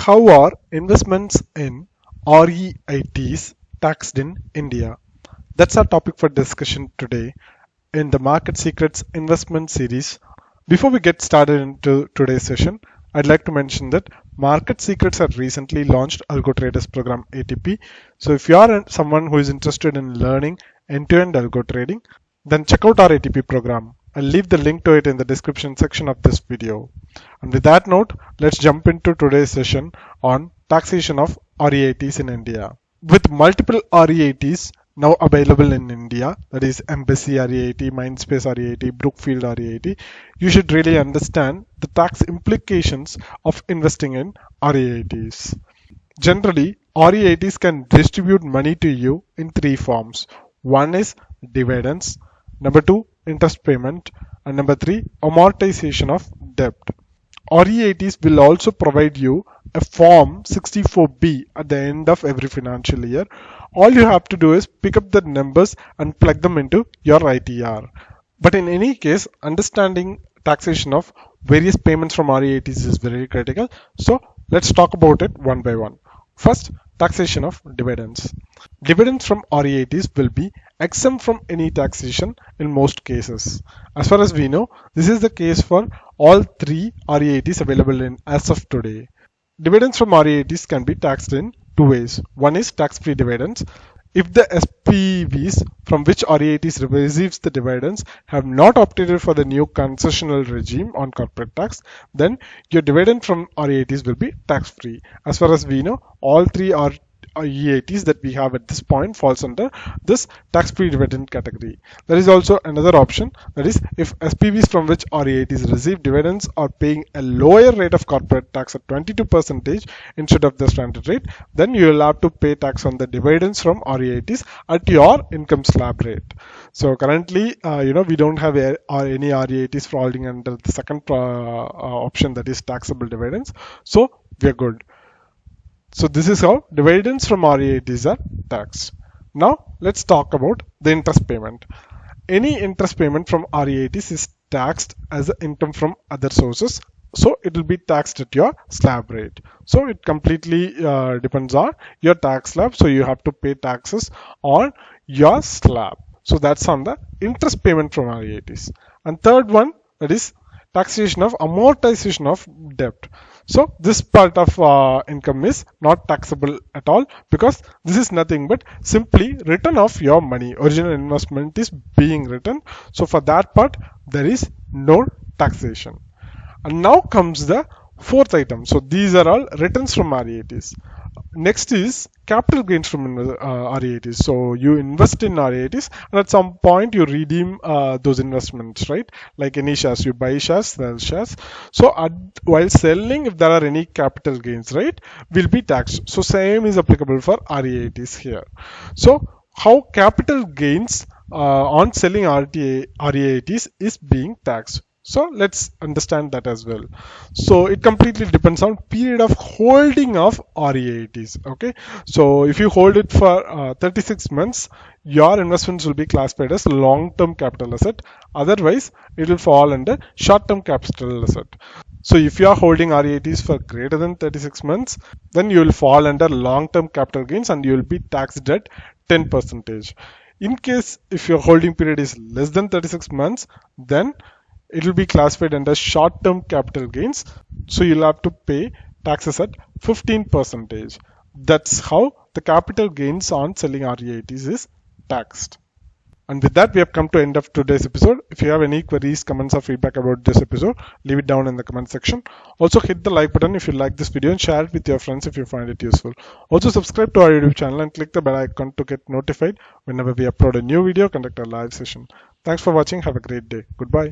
How are investments in REITs taxed in India? That's our topic for discussion today in the Market Secrets Investment Series. Before we get started into today's session, I'd like to mention that Market Secrets have recently launched Algo Traders Program ATP. So if you are someone who is interested in learning end-to-end algo trading, then check out our ATP program. I'll leave the link to it in the description section of this video. And with that note, let's jump into today's session on taxation of REITs in India. With multiple REITs now available in India, that is Embassy REIT, Mindspace REIT, Brookfield REIT, you should really understand the tax implications of investing in REITs. Generally, REITs can distribute money to you in three forms. One is dividends, number two, interest payment, and number three, amortization of debt. REITs will also provide you a Form 64B at the end of every financial year. All you have to do is pick up the numbers and plug them into your ITR. But in any case, understanding taxation of various payments from REITs is very critical. So let's talk about it one by one. First, taxation of dividends. Dividends from REITs will be exempt from any taxation in most cases. As far as we know, this is the case for all three REITs available in as of today. Dividends from REITs can be taxed in two ways. One is tax-free dividends. If the SPVs from which REITs receives the dividends have not opted for the new concessional regime on corporate tax, then your dividend from REITs will be tax-free. As far as we know, all three REITs that we have at this point falls under this tax-free dividend category. There is also another option, that is, if SPVs from which REITs receive dividends are paying a lower rate of corporate tax at 22% instead of the standard rate, then you will have to pay tax on the dividends from REITs at your income slab rate. So currently, we don't have any REITs falling under the second option, that is taxable dividends. So we are good. So this is how dividends from REITs are taxed. Now let's talk about the interest payment. Any interest payment from REITs is taxed as income from other sources. So it will be taxed at your slab rate. So it completely depends on your tax slab. So you have to pay taxes on your slab. So that's on the interest payment from REITs. And third one, that is taxation of amortization of debt. So this part of income is not taxable at all, because this is nothing but simply return of your money. Original investment is being written. So for that part, there is no taxation. And now comes the fourth item. So these are all returns from REITs. Next is capital gains from REITs. So you invest in REITs and at some point you redeem those investments, right? Like any shares, you buy shares, sell shares. So while selling, if there are any capital gains, right, will be taxed. So same is applicable for REITs here. So how capital gains on selling REITs is being taxed. So let's understand that as well. So it completely depends on period of holding of REITs. Okay. So if you hold it for 36 months, your investments will be classified as long-term capital asset. Otherwise, it will fall under short-term capital asset. So if you are holding REITs for greater than 36 months, then you will fall under long-term capital gains and you will be taxed at 10%. In case if your holding period is less than 36 months, then it will be classified under short-term capital gains. So you'll have to pay taxes at 15%. That's how the capital gains on selling REITs is taxed. And with that, we have come to the end of today's episode. If you have any queries, comments, or feedback about this episode, leave it down in the comment section. Also hit the like button if you like this video and share it with your friends if you find it useful. Also subscribe to our YouTube channel and click the bell icon to get notified whenever we upload a new video, conduct a live session. Thanks for watching. Have a great day. Goodbye.